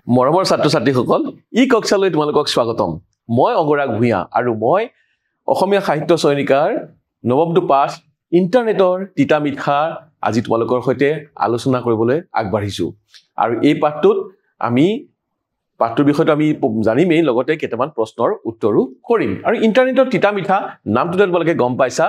মৰমৰ ছাত্ৰ-ছাত্ৰীসকল ই কক্ষালৈ তোমালোকক স্বাগতম মই অংগৰাগ ভূঞা আৰু মই অসমীয়া সাহিত্য চয়নিকাৰ নৱমটো পাঠ ইন্টাৰনেটৰ তিতা মিঠা আজি তোমালোকৰ সৈতে আলোচনা কৰিবলৈ আগবাঢ়িছো আৰু এই পাঠটোত আমি পাঠটোৰ বিষয়টো আমি জানিমেই লগতে কেইটামান প্ৰশ্নৰ উত্তৰো কৰিম আৰু ইন্টাৰনেটৰ তিতা মিঠা নামটোতে তোমালোকে গম পাইছা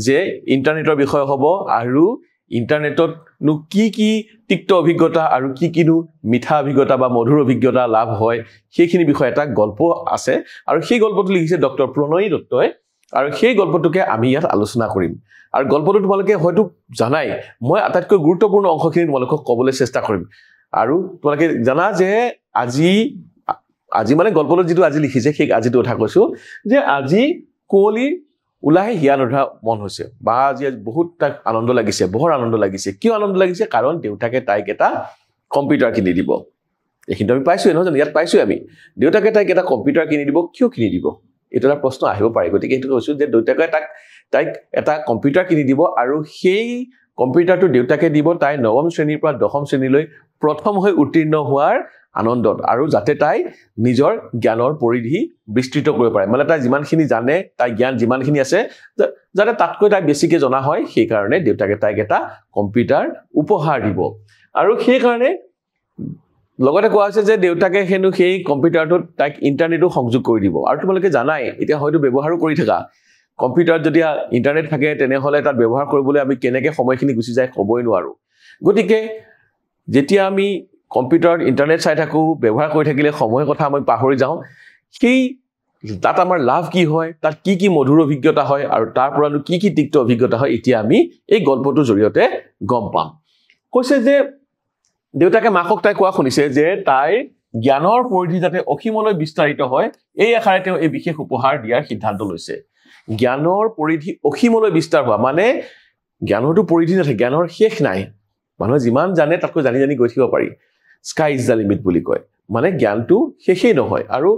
যে ইন্টাৰনেটৰ বিষয় হ'ব আৰু ইন্টাৰনেটত নো কি তিক্ত অভিজ্ঞতা আৰু কিনো মিঠা অভিজ্ঞতা বা মধুৰ অভিজ্ঞতা লাভ হয় সেইখিনি বিষয় এটা গল্প আছে আৰু সেই গল্পটো লিখিছে ডক্টৰ প্ৰণয় দত্তই আৰু সেই গল্পটোকে আমি ইয়াত আলোচনা কৰিম আৰু গল্পটো তোমালোকে হয়তো জানাই মই আটাইতকৈ গুৰুত্বপূৰ্ণ অংশখিনি তোমালোকক ক'বলৈ চেষ্টা কৰিম আৰু তোমালোকে জানা যে আজি মানে গল্পটো যেটো আজি লিখিছে সেই আজিটো কথা কৈছো যে আজি কোলি উলাই হিয়া নধা মন হৈছে বা আজি বহুত তাক আনন্দ লাগিছে বহুত আনন্দ লাগিছে কিয় আনন্দ লাগিছে কাৰণ দেউতাকে তাইক এটা কম্পিউটাৰ কিনি দিব এইখিনি আমি পাইছো নহয় জানো ইয়াত পাইছো আমি দেউতাকে তাইক এটা কম্পিউটাৰ কিনি দিব কিয় কিনি দিব এটা প্ৰশ্ন আহিব পাৰে গতিকে এইটো কৈছো যে দেউতাকে তাইক এটা কম্পিউটাৰ কিনি দিব আৰু সেই কম্পিউটাৰটো দেউতাকে দিব তাই নৱম শ্ৰেণীৰ পৰা দশম শ্ৰেণীলৈ প্ৰথম হৈ উত্তীৰ্ণ হোৱাৰ আনন্দত আৰু যাতে তাই নিজৰ জ্ঞানৰ পৰিধি বিস্তৃত কৰিব পাৰে মানে তাই যিমানখিনি জানে তাই জ্ঞান যিমানখিনি আছে যাতে তাতকৈ তাই বেছিকৈ জনা হয় সেই কাৰণে দেউতাকে তাইক এটা কম্পিউটাৰ উপহাৰ দিব আৰু সেই কাৰণে লগতে কোৱা হৈছে যে দেউতাকে হেনু সেই কম্পিউটাৰটোত তাইক ইন্টাৰনেটও সংযোগ কৰি দিব আৰু তোমালোকে জানাই এতিয়া হয়তো ব্যৱহাৰো কৰি থাকা কম্পিউটাৰত যদি ইন্টাৰনেট থাকে তেনেহলে তাত ব্যৱহাৰ কৰিবলৈ আমি কেনেকৈ সময়খিনি গুচি যায় ক'বই নোৱাৰো গতিকে যেতিয়া আমি কম্পিউটাৰত ইন্টাৰনেট চাই থাকো ব্যৱহাৰ কৰি থাকিলে সময়ৰ কথা আমি পাহৰি যাওঁ সেই তাত আমাৰ লাভ কি হয় তাত কি মধুৰ অভিজ্ঞতা হয় আৰু তাৰ পৰানো কি তিক্ত অভিজ্ঞতা হয় এতিয়া আমি এই গল্পটোৰ জৰিয়তে গম পাম কৈছে যে দেউতাকে মাকক তাই কোৱা শুনিছে যে তাই জ্ঞানৰ পৰিধি যাতে অসীমলৈ বিস্তাৰিত হয় এই আশাৰে তেওঁ এই বিশেষ উপহাৰ দিয়াৰ সিদ্ধান্ত লৈছে জ্ঞানৰ পৰিধি অসীমলৈ বিস্তাৰ হোৱা মানে জ্ঞানৰটো পৰিধি নাথাকে জ্ঞানৰ শেষ নাই মানুহে যিমান জানে তাতকৈ জানি গৈ থাকিব পাৰি স্কাই ইজ দ্য লিমিট বুলি কয় মানে জ্ঞানটো শেষেই নহয় আৰু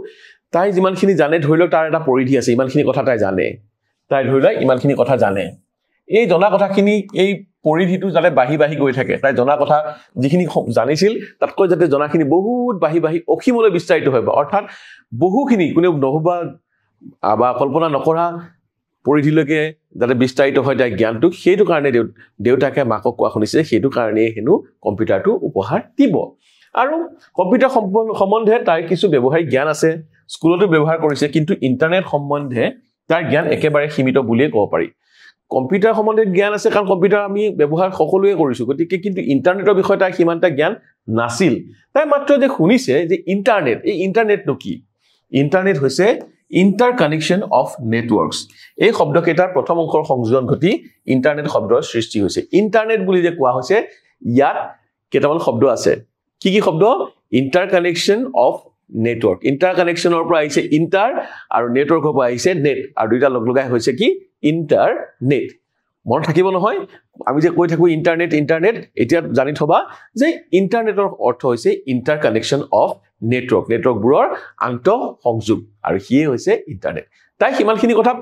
তাই যিমানখিনি জানে ধৰি লওক তাৰ এটা পৰিধি আছে ইমানখিনি কথা তাই জানে তাই ধৰি লওক ইমানখিনি কথা জানে এই জনা কথাখিনি এই পৰিধিটো যাতে বাঢ়ি গৈ থাকে তাই জনা কথা যিখিনি জানিছিল তাতকৈ যাতে জনাখিনি বহুত বাঢ়ি অসীমলৈ বিস্তাৰিত হয় অৰ্থাৎ বহুখিনি কোনেও নহবা বা কল্পনা নকৰা পৰিধিলৈকে যাতে বিস্তাৰিত হয় তাই জ্ঞানটো সেইটো কাৰণে দেউতাকে মাকক কোৱা শুনিছে সেইটো কাৰণে হেনু কম্পিউটাৰটো উপহাৰ দিব আৰু কম্পিউটাৰ সম্বন্ধে তাই কিছু ব্যৱহাৰিক জ্ঞান আছে স্কুলতো ব্যৱহাৰ কৰিছে কিন্তু ইন্টাৰনেট সম্বন্ধে তাৰ জ্ঞান একেবাৰে সীমিত বুলিয়ে ক'ব পাৰি কম্পিউটাৰ সম্বন্ধে জ্ঞান আছে কাৰণ কম্পিউটাৰ আমি ব্যৱহাৰ সকলোৱে কৰিছো গতিকে কিন্তু ইন্টাৰনেটৰ বিষয়ে তাই সিমানটা জ্ঞান নাছিল তাই মাত্ৰ যে শুনিছে যে ইন্টাৰনেট এই ইন্টাৰনেটটো কি ইন্টাৰনেট হৈছে ইণ্টাৰকানেকশ্যন অফ নেটৱৰ্কছ এই শব্দকেইটাৰ প্ৰথম অংশৰ সংযোজন ঘটি ইন্টাৰনেট শব্দৰ সৃষ্টি হৈছে ইন্টাৰনেট বুলি যে কোৱা হৈছে ইয়াত কেইটামান শব্দ আছে কি শব্দ ইণ্টাৰকানেকশ্যন অফ নেটৱৰ্ক ইণ্টাৰকানেকশ্যনৰ পৰা আহিছে ইণ্টাৰ আৰু নেটৱৰ্কৰ পৰা আহিছে নেট আৰু দুইটা লগলগাই হৈছে কি ইণ্টাৰনেট মন থাকিব নহয় আমি যে কৈ থাকো ইণ্টাৰনেট এতিয়া জানি থবা যে ইণ্টাৰনেটৰ অৰ্থ হৈছে ইণ্টাৰকানেকশ্যন অফ নেটৱৰ্কবোৰৰ আন্তঃ সংযোগ আৰু হিয়ে হৈছে ইণ্টাৰনেট তাই সিমানখিনি কথা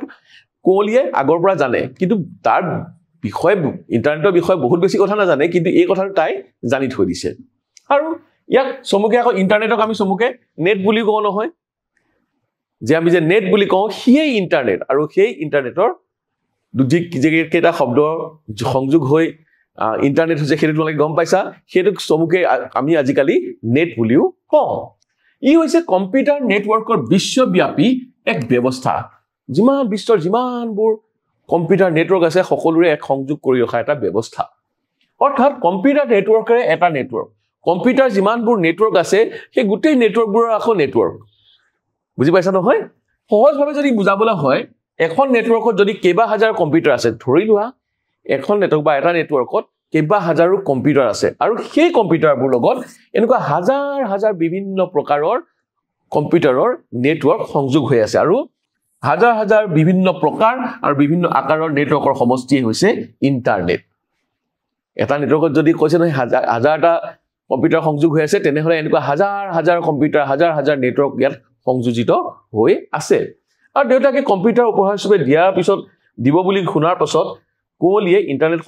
কোলিয়ে আগৰ পৰা জানে কিন্তু তাৰ বিষয়ে ইণ্টাৰনেটৰ বিষয়ে বহুত বেছি কথা নাজানে কিন্তু এই কথাটো তাই জানি থৈ দিছে আৰু ইয়াক চমুকে আকৌ ইণ্টাৰনেটক আমি চমুকে নেট বুলি কওঁ নহয় যে আমি যে নেট বুলি কওঁ হিয়ে ইণ্টাৰনেট আৰু সেই ইণ্টাৰনেটৰ কেইটা শব্দ সংযোগ হৈ ইন্টাৰনেট হৈছে সেইটো তোমালোকে গম পাইছা সেইটোক চমুকে আমি আজিকালি নেট বুলিও কওঁ ই হৈছে কম্পিউটাৰ নেটৱৰ্কৰ বিশ্বব্যাপী এক ব্যৱস্থা বিশ্বৰ যিমানবোৰ কম্পিউটাৰ নেটৱৰ্ক আছে সকলোৰে এক সংযোগ কৰি ৰখা এটা ব্যৱস্থা অৰ্থাৎ কম্পিউটাৰ নেটৱৰ্কৰে এটা নেটৱৰ্ক কম্পিউটাৰ যিমানবোৰ নেটৱৰ্ক আছে সেই গোটেই নেটৱৰ্কবোৰৰ আকৌ নেটৱৰ্ক বুজি পাইছা নহয় সহজভাৱে যদি বুজাবলৈ হয় এখন নেটৱৰ্কত যদি কেইবা হাজাৰ কম্পিউটাৰ আছে ধৰি লোৱা এখন নেটৱৰ্ক বা এটা নেটৱৰ্কত কেইবা হাজাৰো কম্পিউটাৰ আছে আৰু সেই কম্পিউটাৰবোৰ লগত এনেকুৱা হাজাৰ বিভিন্ন প্ৰকাৰৰ কম্পিউটাৰৰ নেটৱৰ্ক সংযোগ হৈ আছে আৰু হাজাৰ বিভিন্ন প্ৰকাৰ আৰু বিভিন্ন আকাৰৰ নেটৱৰ্কৰ সমষ্টি হৈছে ইণ্টাৰনেট এটা নেটৱৰ্কত যদি কৈছে নহয় হাজাৰটা কম্পিউটাৰ সংযোগ হৈ আছে তেনেহলে এনেকুৱা হাজাৰ কম্পিউটাৰ হাজাৰ নেটৱৰ্ক ইয়াত সংযোজিত হৈ আছে আৰু দেউতাকে কম্পিউটাৰ উপহাৰ হিচাপে দিয়াৰ পিছত দিব বুলি শুনাৰ পাছত কোলিয়ে ইন্টাৰনেট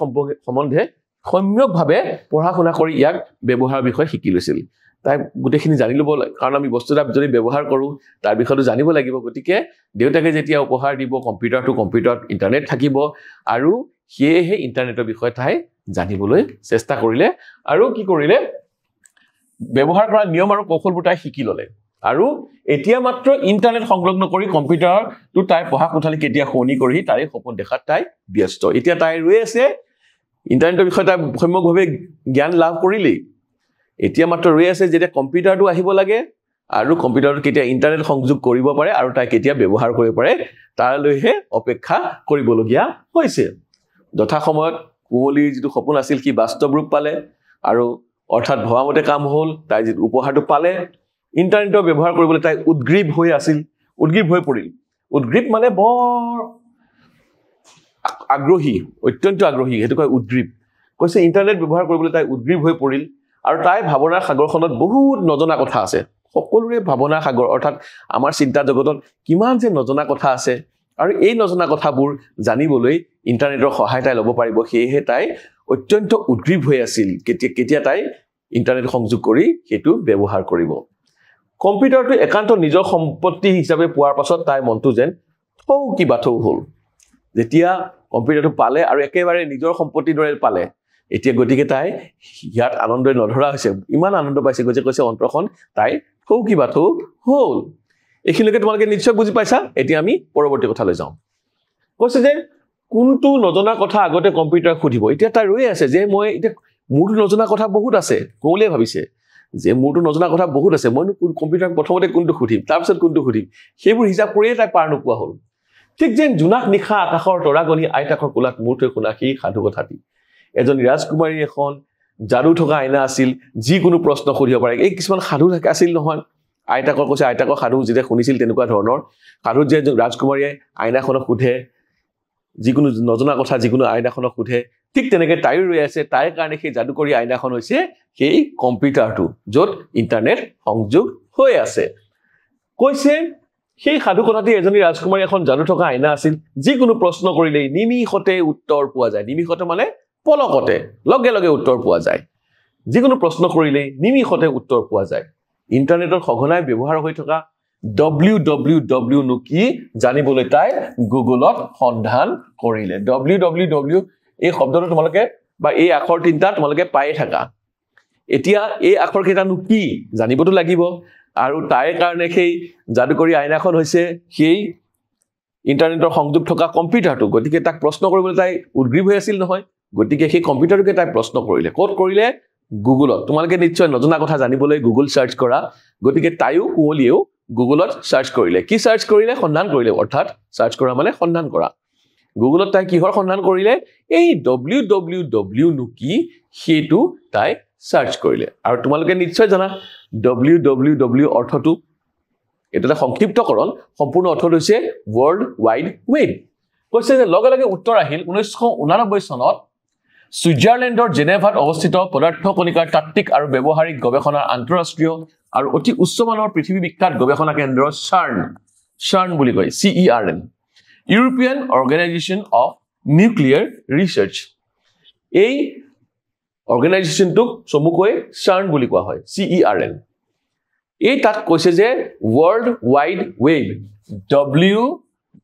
সম্বন্ধে সম্যকভাৱে পঢ়া শুনা কৰি ইয়াক ব্যৱহাৰৰ বিষয়ে শিকি লৈছিল তাই গোটেইখিনি জানি ল'ব কাৰণ আমি বস্তু এটা যদি ব্যৱহাৰ কৰোঁ তাৰ বিষয়টো জানিব লাগিব গতিকে দেউতাকে যেতিয়া উপহাৰ দিব কম্পিউটাৰত ইণ্টাৰনেট থাকিব আৰু সেয়েহে ইণ্টাৰনেটৰ বিষয়ে তাই জানিবলৈ চেষ্টা কৰিলে আৰু কি কৰিলে ব্যৱহাৰ কৰা নিয়ম আৰু কৌশলবোৰ তাই শিকি ল'লে আৰু এতিয়া মাত্ৰ ইণ্টাৰনেট সংলগ্ন কৰি কম্পিউটাৰটো তাই পঢ়া কোঠালি কেতিয়া শুনি কৰি তাই সপোন দেখাত তাই ব্যস্ত এতিয়া তাই ৰৈ আছে ইণ্টাৰনেটৰ বিষয়ে তাই সম্যকভাৱে জ্ঞান লাভ কৰিলেই এতিয়া মাত্ৰ ৰৈ আছে যেতিয়া কম্পিউটাৰটো আহিব লাগে আৰু কম্পিউটাৰত কেতিয়া ইণ্টাৰনেট সংযোগ কৰিব পাৰে আৰু তাই কেতিয়া ব্যৱহাৰ কৰিব পাৰে তাৰলৈহে অপেক্ষা কৰিবলগীয়া হৈছে যথা সময়ত কুঁৱলীৰ যিটো সপোন আছিল কি বাস্তৱ ৰূপ পালে আৰু অৰ্থাৎ ভবামতে কাম হ'ল তাই যি উপহাৰটো পালে ইণ্টাৰনেটৰ ব্যৱহাৰ কৰিবলৈ তাই উদ্গ্ৰীৱ হৈ পৰিল উদ্গ্ৰীৱ মানে বৰ আগ্ৰহী অত্যন্ত আগ্ৰহী হেতু কয় উদ্গ্ৰীৱ কৈছে ইণ্টাৰনেট ব্যৱহাৰ কৰিবলৈ তাই উদ্গ্ৰীৱ হৈ পৰিল আৰু তাই ভাৱনাৰ সাগৰখনত বহুত নজনা কথা আছে সকলোৰে ভাৱনাৰ সাগৰ অৰ্থাৎ আমাৰ চিন্তা জগতত কিমান যে নজনা কথা আছে আৰু এই নজনা কথাবোৰ জানিবলৈ ইণ্টাৰনেটৰ সহায় তাই ল'ব পাৰিব সেয়েহে তাই অত্যন্ত উদ্গ্ৰীৱ হৈ আছিল কেতিয়া তাই ইণ্টাৰনেট সংযোগ কৰি সেইটো ব্যৱহাৰ কৰিব কম্পিউটাৰটো একান্ত নিজৰ সম্পত্তি হিচাপে পোৱাৰ পাছত তাই মনটো যেন কিবা হ'ল যেতিয়া কম্পিউটাৰটো পালে আৰু একেবাৰে নিজৰ সম্পত্তিৰ দৰে পালে এতিয়া গতিকে তাই ইয়াত আনন্দই নধৰা হৈছে ইমান আনন্দ পাইছে যে কৈছে অন্তৰখন তাই কিবা হ'ল এইখিনিলৈকে তোমালোকে নিশ্চয় বুজি পাইছা এতিয়া আমি পৰৱৰ্তী কথালৈ যাওঁ কৈছে যে কোনটো নজনা কথা আগতে কম্পিউটাৰ সুধিব এতিয়া তাই ৰৈ আছে যে মই এতিয়া মোৰটো নজনা কথা বহুত আছে কোঁৱলীয়ে ভাবিছে যে মোৰটো নজনা কথা বহুত আছে মইনো কম্পিউটাৰ প্ৰথমতে কোনটো সুধিম তাৰপিছত কোনটো সুধিম সেইবোৰ হিচাপ কৰিয়ে তাই পাৰ নোপোৱা হ'ল ঠিক যেন জোনাক নিশা আকাশৰ তৰাগণি আইতাকৰ কোলাত মূৰ থৈ শুনা সেই সাধু কথাটি এজনী ৰাজকুমাৰী এখন যাদু থকা আইনা আছিল যিকোনো প্ৰশ্ন সুধিব পাৰে এই কিছুমান সাধু আছিল নহয় আইতাকৰ কৈছে আইতাকৰ সাধু যেতিয়া শুনিছিল তেনেকুৱা ধৰণৰ সাধুত যে ৰাজকুমাৰীয়ে আইনাখনক সোধে যিকোনো নজনা কথা যিকোনো আইনাখনক সোধে ঠিক তেনেকৈ তাইও ৰৈ আছে তাইৰ কাৰণে সেই যাদুকৰী আইনাখন হৈছে সেই কম্পিউটাৰটো য'ত ইণ্টাৰনেট সংযোগ হৈ আছে কৈছে সেই সাধু কথাটি এজনী ৰাজকুমাৰী এখন যাদু থকা আইনা আছিল যিকোনো প্ৰশ্ন কৰিলেই নিমিষতে উত্তৰ পোৱা যায় নিমিষতে মানে পলকতে লগে লগে উত্তৰ পোৱা যায় যিকোনো প্ৰশ্ন কৰিলেই নিমিষতে উত্তৰ পোৱা যায় ইণ্টাৰনেটৰ সঘনাই ব্যৱহাৰ হৈ থকা www নো কি জানিবলৈ তাই গুগলত সন্ধান কৰিলে www এই শব্দটো তোমালোকে বা এই আখৰ তিনিটা তোমালোকে পায়ে থাকা এতিয়া এই আখৰ কেইটানো কি জানিবতো লাগিব আৰু তাইৰ কাৰণে সেই যাদুকৰী আইনাখন হৈছে সেই ইণ্টাৰনেটৰ সংযোগ থকা কম্পিউটাৰটো গতিকে তাক প্ৰশ্ন কৰিবলৈ তাই উদ্গ্ৰীৱ হৈ আছিল নহয় গতিকে সেই কম্পিউটাৰটোকে তাই প্ৰশ্ন কৰিলে ক'ত কৰিলে গুগলত তোমালোকে নিশ্চয় নজনা কথা জানিবলৈ গুগল সাৰ্চ কৰা গতিকে তাইও কুঁৱলীয়েও গুগলত সাৰ্চ কৰিলে কি সাৰ্চ কৰিলে সন্ধান কৰিলে অৰ্থাৎ সাৰ্চ কৰা মানে সন্ধান কৰা গুগলত তাই কিহৰ সন্ধান কৰিলে এই www নো কি সেইটো তাই সাৰ্চ কৰিলে আৰু তোমালোকে নিশ্চয় জানা www অৰ্থটো এটা এটা সংক্ষিপ্তকৰণ সম্পূৰ্ণ অৰ্থটো হৈছে ৱৰ্ল্ড ৱাইড ৱেব কৈছে যে লগে লগে উত্তৰ আহিল 1989 চনত সুইজাৰলেণ্ডৰ জেনেভাত অৱস্থিত পদাৰ্থ কণিকাৰ তাত্ত্বিক আৰু ব্যৱহাৰিক গৱেষণাৰ আন্তঃৰাষ্ট্ৰীয় আৰু অতি উচ্চমানৰ পৃথিৱী বিখ্যাত গৱেষণা কেন্দ্ৰ CERN বুলি কয় CERN European organisation of nuclear research এই অৰ্গেনাইজেশ্যনটোক চমুকৈ CERN বুলি কোৱা হয় CERN এই তাত কৈছে যে ৱৰ্ল্ড ৱাইড ৱেব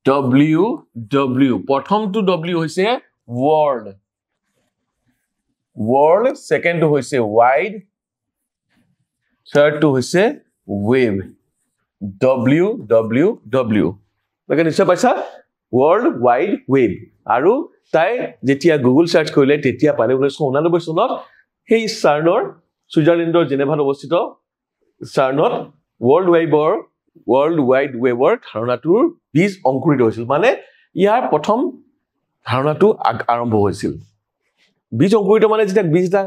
www প্ৰথমটো w হৈছে world second to hoise wide third to hoise wave www like nishoy paisa world wide web aru tai jetia google search korile tetia pale 1989 sonot hei CERNor Switzerlandor Geneva obosthito CERNot world wide webor dharonatur biz ankurito hoisil mane iar prothom dharonatu arambho hoisil বীজ অংকুৰিত মানে যেটা বীজটা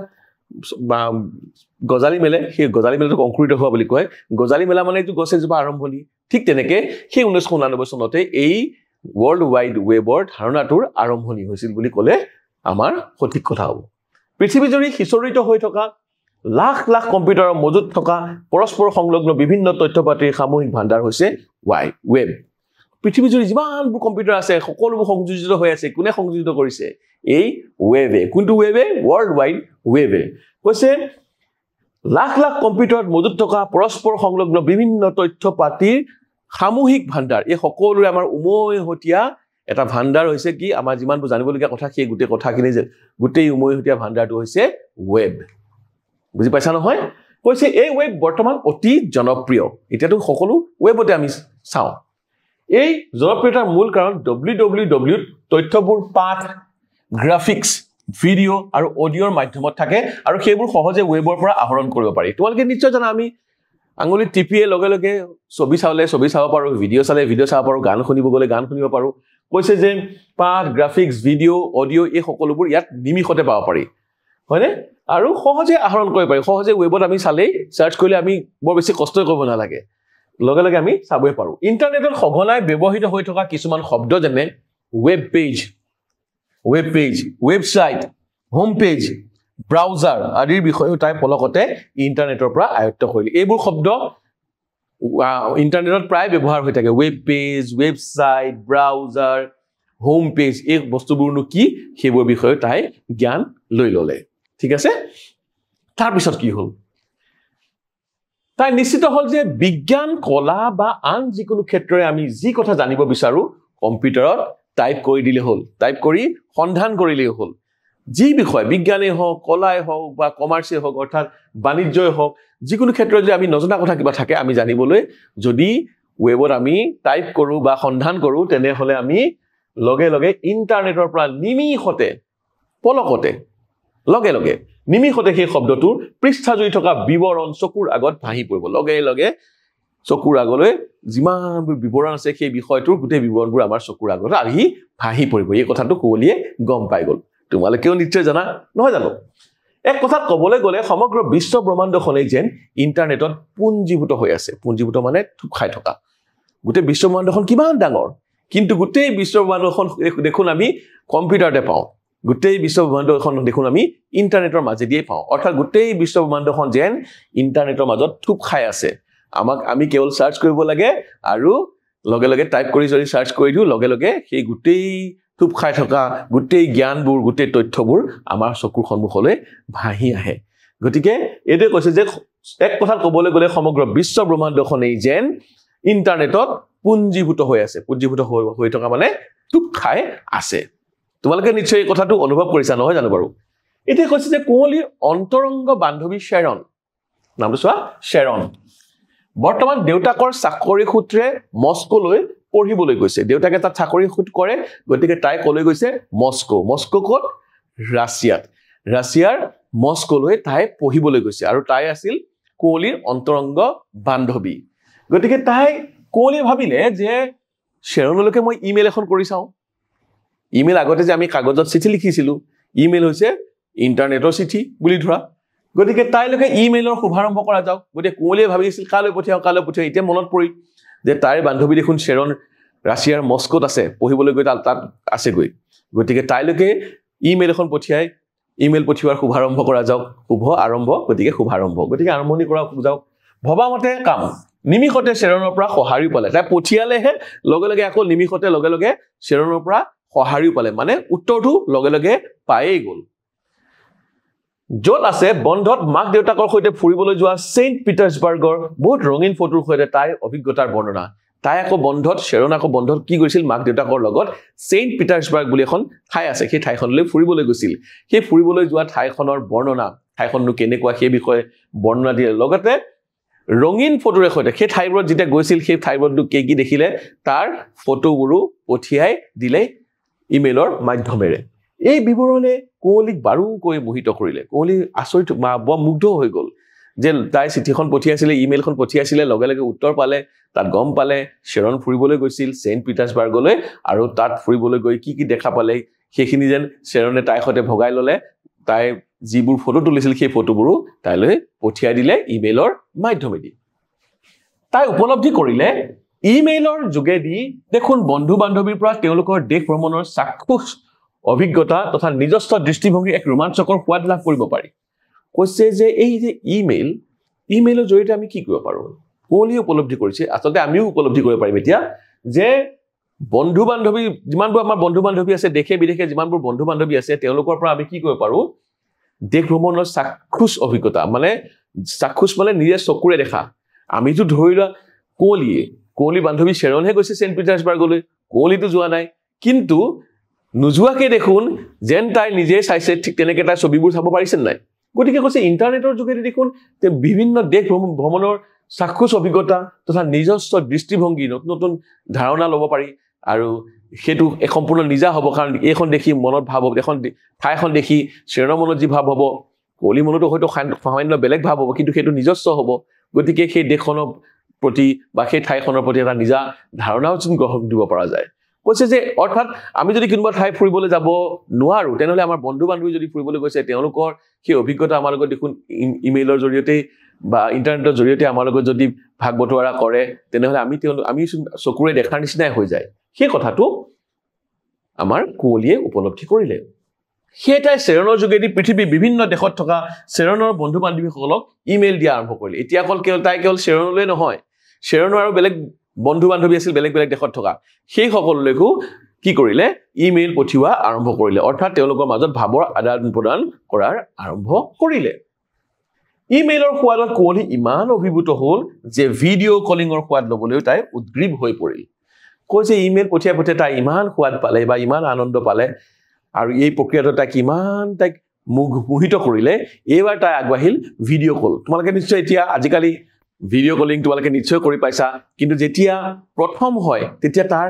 গজালি মেলে সেই গজালি মেলাটো অংকুৰিত হোৱা বুলি কয় গজালি মেলা মানে এইটো গছে জোপা আৰম্ভণি ঠিক তেনেকে সেই 1989 চনতে এই ৱৰ্ল্ড ৱাইড ৱেবৰ ধাৰণাটোৰ আৰম্ভণি হৈছিল বুলি ক'লে আমাৰ সঠিক কথা হ'ব পৃথিৱীজুৰি সিঁচৰিত হৈ থকা লাখ লাখ কম্পিউটাৰৰ মজুত থকা পৰস্পৰ সংলগ্ন বিভিন্ন তথ্যপাতিৰ সামূহিক ভাণ্ডাৰ হৈছে ৱেব পৃথিৱীজুৰি যিমানবোৰ কম্পিউটাৰ আছে সকলোবোৰ সংযোজিত হৈ আছে কোনে সংযোজিত কৰিছে এই ৱেবে কোনটো ৱেবে ৱৰ্ল্ড ৱাইড ৱেবে কৈছে লাখ লাখ কম্পিউটাৰত মজুত থকা পৰস্পৰ সংলগ্ন বিভিন্ন তথ্য পাতিৰ সামূহিক ভাণ্ডাৰ এই সকলোৰে আমাৰ উমৈহতীয়া এটা ভাণ্ডাৰ হৈছে কি আমাৰ যিমানবোৰ জানিবলগীয়া কথা সেই গোটেই কথাখিনি যে গোটেই উমৈহতীয়া ভাণ্ডাৰটো হৈছে ৱেব বুজি পাইছা নহয় কৈছে এই ৱেব বৰ্তমান অতি জনপ্ৰিয় এতিয়াতো সকলো ৱেবতে আমি চাওঁ এই জনপ্ৰিয়তাৰ মূল কাৰণ www তথ্যবোৰ পাঠ গ্ৰাফিক্স ভিডিও আৰু অডিওৰ মাধ্যমত থাকে আৰু সেইবোৰ সহজে ৱেবৰ পৰা আহৰণ কৰিব পাৰি তোমালোকে নিশ্চয় জানা আমি আঙুলি টিপিয়ে লগে লগে ছবি চাব পাৰো ভিডিও চালে ভিডিও চাব পাৰো গান শুনিব গলে গান শুনিব পাৰো কৈছে যে পাঠ গ্ৰাফিক্স ভিডিও অডিও এই সকলোবোৰ ইয়াত নিমিষতে পাব পাৰি হয়নে আৰু সহজে আহৰণ কৰিব পাৰি সহজে ৱেবত আমি চালেই সাৰ্চ কৰিলে আমি বৰ বেছি কষ্ট কৰিব নালাগে লগে লগে আমি চাবই পাৰো ইন্টাৰনেটত সঘনাই ব্যৱহৃত হৈ থকা কিছুমান শব্দ যেনে web page website home page browser আদিৰ বিষয়ে তাই পলকতে ইন্টাৰনেটৰ পৰা আয়ত্ত কৰিলে এইবোৰ শব্দ ইন্টাৰনেটত প্ৰায় ব্যৱহাৰ হৈ থাকে web page website browser home page এই বস্তুবোৰনো কি সেইবোৰ বিষয়ে তাই জ্ঞান লৈ ললে ঠিক আছে তাৰ পিছত কি হ'ল তাই নিশ্চিত হ'ল যে বিজ্ঞান কলা বা আন যিকোনো ক্ষেত্ৰৰে আমি যি কথা জানিব বিচাৰো কম্পিউটাৰত টাইপ কৰি দিলে হ'ল টাইপ কৰি সন্ধান কৰিলে হ'ল যি বিষয় বিজ্ঞানে হওক কলাই হওক বা কমাৰ্চে হওক অৰ্থাৎ বাণিজ্যই হওক যিকোনো ক্ষেত্ৰত যে আমি নজনা কথা কিবা থাকে আমি জানিবলৈ যদি ৱেবত আমি টাইপ কৰো বা সন্ধান কৰো তেনেহলে আমি লগে লগে ইন্টাৰনেটৰ পৰা নিমিষতে পলকতে লগে লগে নিমিষতে সেই শব্দটোৰ পৃষ্ঠাজুৰি থকা বিৱৰণ চকুৰ আগত ভাহি পৰিব লগে লগে চকুৰ আগলৈ যিমানবোৰ বিৱৰণ আছে সেই বিষয়টোৰ গোটেই বিৱৰণবোৰ আমাৰ চকুৰ আগত আহি ভাহি পৰিব এই কথাটো কোৱলিয়ে গম পাই গল তোমালোকেও নিশ্চয় জানা নহয় জানো এক কথাত ক'বলৈ গ'লে সমগ্ৰ বিশ্ব ব্ৰহ্মাণ্ডখনেই যেন ইন্টাৰনেটত পুঞ্জীভূত হৈ আছে পুঞ্জীভূত মানে থুপ খাই থকা গোটেই বিশ্ব ব্ৰহ্মাণ্ডখন কিমান ডাঙৰ কিন্তু গোটেই বিশ্ব ব্ৰহ্মাণ্ডখন দেখোন আমি কম্পিউটাৰতে পাওঁ গোটেই বিশ্ব ব্ৰহ্মাণ্ডখন দেখোন আমি ইন্টাৰনেটৰ মাজেদিয়ে পাওঁ অৰ্থাৎ গোটেই বিশ্ব ব্ৰহ্মাণ্ডখন যেন ইন্টাৰনেটৰ মাজত থুপ খাই আছে আমাক আমি কেৱল সাৰ্চ কৰিব লাগে আৰু লগে লগে টাইপ কৰি যদি সাৰ্চ কৰি দিও লগে লগে সেই গোটেই থুপ খাই থকা গোটেই জ্ঞানবোৰ গোটেই তথ্যবোৰ আমাৰ চকুৰ সন্মুখলৈ ভাহি আহে গতিকে এতে কৈছে যে এক কথাত ক'বলৈ গ'লে সমগ্ৰ বিশ্ব ব্ৰহ্মাণ্ডখনেই যেন ইন্টাৰনেটত পুঞ্জীভূত হৈ আছে পুঞ্জীভূত হৈ থকা মানে থুপ খাই আছে তোমালোকে নিশ্চয় এই কথাটো অনুভৱ কৰিছা নহয় জানো বাৰু এতিয়া কৈছে যে কোৱলিৰ অন্তৰংগ বান্ধৱী শ্বেৰন নামটো চোৱা শ্বেৰন বৰ্তমান দেউতাকৰ চাকৰি সূত্ৰে মস্কোলৈ পঢ়িবলৈ গৈছে দেউতাকে তাত চাকৰি কৰে গতিকে তাই কলৈ গৈছে মস্কো ক'ত ৰাছিয়াৰ মস্কোলৈ তাই পঢ়িবলৈ গৈছে আৰু তাই আছিল কোৱলিৰ অন্তৰংগ বান্ধৱী গতিকে তাই কোৱলিয়ে ভাবিলে যে শ্বেৰনলৈকে মই ইমেইল এখন কৰি চাওঁ ইমেইল আগতে যে আমি কাগজত চিঠি লিখিছিলো ইমেইল হৈছে ইন্টাৰনেটৰ চিঠি বুলি ধৰা গতিকে তাইলৈকে ইমেইলৰ শুভাৰম্ভ কৰা যাওক গতিকে কোৱলিয়ে ভাবিছিল কালৈ পঠিয়াও এতিয়া মনত পৰিল যে তাইৰ বান্ধৱী দেখোন শ্বেৰন ৰাছিয়াৰ মস্কোত আছে পঢ়িবলৈ গৈ তাত আছেগৈ গতিকে তাইলৈকে ইমেইল এখন পঠিয়াই ইমেইল পঠিওৱাৰ শুভাৰম্ভ কৰা যাওক শুভাৰম্ভ গতিকে আৰম্ভণি কৰা যাওক ভবা মতে কাম নিমিষতে শ্বেৰনৰ পৰা সঁহাৰি পালে তাই পঠিয়ালেহে লগে লগে আকৌ নিমিষতে লগে লগে শ্বেৰনৰ পৰা সঁহাৰি পালে মানে উত্তৰটো লগে লগে পায়েই গ'ল য'ত আছে বন্ধত মাক দেউতাকৰ সৈতে ফুৰিবলৈ যোৱা সেইণ্ট পিটাৰ্ছবাৰ্গৰ বহুত ৰঙীন ফটোৰ সৈতে তাইৰ অভিজ্ঞতাৰ বৰ্ণনা তাই আকৌ বন্ধত শ্বেৰন আকৌ বন্ধত কি গৈছিল মাক দেউতাকৰ লগত সেইণ্ট পিটাৰ্ছবাৰ্গ বুলি এখন ঠাই আছে সেই ঠাইখনলৈ ফুৰিবলৈ গৈছিল সেই ফুৰিবলৈ যোৱা ঠাইখনৰ বৰ্ণনা ঠাইখননো কেনেকুৱা সেই বিষয়ে বৰ্ণনা দিয়ে লগতে ৰঙীন ফটোৰে সৈতে সেই ঠাইবোৰত যেতিয়া গৈছিল সেই ঠাইবোৰতো কি দেখিলে তাৰ ফটোবোৰো পঠিয়াই দিলে ইমেইলৰ মাধ্যমেৰে এই বিৱৰণে কোৱলিক বাৰুকৈ মোহিত কৰিলে কোৱলি আচৰিত মুগ্ধ হৈ গ'ল যে তাই চিঠিখন পঠিয়াইছিলে ইমেইলখন পঠিয়াইছিলে লগে লগে উত্তৰ পালে তাত গম পালে শ্বেৰন ফুৰিবলৈ গৈছিল সেইণ্ট পিটাৰ্ছবাৰ্গলৈ আৰু তাত ফুৰিবলৈ গৈ কি দেখা পালে সেইখিনি যেন শ্বেৰনে তাইৰ সৈতে ভগাই ল'লে তাই যিবোৰ ফটো তুলিছিল সেই ফটোবোৰো তাইলৈ পঠিয়াই দিলে ইমেইলৰ মাধ্যমেদি তাই উপলব্ধি কৰিলে ইমেইলৰ যোগেদি দেখোন বন্ধু বান্ধৱীৰ পৰা তেওঁলোকৰ দেশ ভ্ৰমণৰ চাক্ষুষ অভিজ্ঞতা তথা নিজস্ব দৃষ্টিভংগী এক ৰোমাঞ্চকৰ সোৱাদ লাভ কৰিব পাৰি কৈছে যে এই যে ইমেইলৰ জৰিয়তে আমি কি কৰিব পাৰো কোৱলিয়ে উপলব্ধি কৰিছে আচলতে আমিও উপলব্ধি কৰিব পাৰিম এতিয়া যে বন্ধু বান্ধৱী যিমানবোৰ আমাৰ বন্ধু বান্ধৱী আছে দেশে বিদেশে যিমানবোৰ বন্ধু বান্ধৱী আছে তেওঁলোকৰ পৰা আমি কি কৰিব পাৰো দেশ ভ্ৰমণৰ চাক্ষুষ অভিজ্ঞতা মানে চাক্ষুষ মানে নিজে চকুৰে দেখা আমিতো ধৰি লোৱা কোহলি বান্ধৱী শ্বেৰণহে গৈছে সেন্ট পিটাৰ্ছবাৰ্গলৈ কোহলিটো যোৱা নাই কিন্তু নোযোৱাকে দেখোন যেন তাই নিজে চাইছে ঠিক তেনেকে তাই ছবিবোৰ চাব পাৰিছে নাই গতিকে কৈছে ইন্টাৰনেটৰ যোগেদি দেখোন বিভিন্ন দেশ ভ্ৰমণৰ চাক্ষুষ অভিজ্ঞতা তথা নিজস্ব দৃষ্টিভংগী নতুন ধাৰণা ল'ব পাৰি আৰু হেতু সম্পূৰ্ণ নিজা হ'ব কাৰণ এইখন দেখি মনত ভাব হ'ব এখন ঠাইখন দেখি শ্ৰেণৰ মনত যি ভাব হ'ব কোহলি মনতো হয়তো সামান্য বেলেগ ভাব হ'ব কিন্তু হেতু নিজস্ব হ'ব গতিকে সেই দেশখনৰ প্ৰতি বা সেই ঠাইখনৰ প্ৰতি এটা নিজা ধাৰণাও গ্ৰহণ দিব পৰা যায় কৈছে যে অৰ্থাৎ আমি যদি কোনোবা ঠাই ফুৰিবলৈ যাব নোৱাৰো তেনেহলে আমাৰ বন্ধু বান্ধৱী যদি ফুৰিবলৈ গৈছে তেওঁলোকৰ সেই অভিজ্ঞতা আমাৰ লগত দেখোন ইমেইলৰ জৰিয়তে বা ইন্টাৰনেটৰ জৰিয়তে আমাৰ লগত যদি ভাগ বতৰা কৰে তেনেহলে আমি চকুৰে দেখাৰ নিচিনাই হৈ যায় সেই কথাটো আমাৰ কোহলিয়ে উপলব্ধি কৰিলে সেইটাই শ্বেৰণৰ যোগেদি পৃথিৱীৰ বিভিন্ন দেশত থকা শ্বেৰণৰ বন্ধু বান্ধৱীসকলক ইমেইল দিয়া আৰম্ভ কৰিলে এতিয়া কেৱল শ্বেৰণলৈ নহয় শ্বেৰণৰ আৰু বেলেগ বন্ধু বান্ধৱী আছিল বেলেগ বেলেগ দেশত থকা সেই সকললৈকো কি কৰিলে ইমেইল পঠিওৱা আৰম্ভ কৰিলে অৰ্থাৎ তেওঁলোকৰ মাজত ভাৱৰ আদান প্ৰদান কৰাৰ আৰম্ভ কৰিলে ইমেইলৰ সোৱাদত কোহলি ইমান অভিভূত হ'ল যে ভিডিঅ' কলিঙৰ সোৱাদ ল'বলৈ তাই উদ্গ্ৰীৱ হৈ পৰিল কৈছে ইমেইল পঠিয়াই তাই ইমান সোৱাদ পালে বা ইমান আনন্দ পালে আৰু এই প্ৰক্ৰিয়াটো তাইক মোহিত কৰিলে এইবাৰ তাই আগবাঢ়িল ভিডিঅ' কল তোমালোকে নিশ্চয় এতিয়া আজিকালি ভিডিঅ' কলিং তোমালোকে নিশ্চয় কৰি পাইছা কিন্তু যেতিয়া প্ৰথম হয় তেতিয়া তাৰ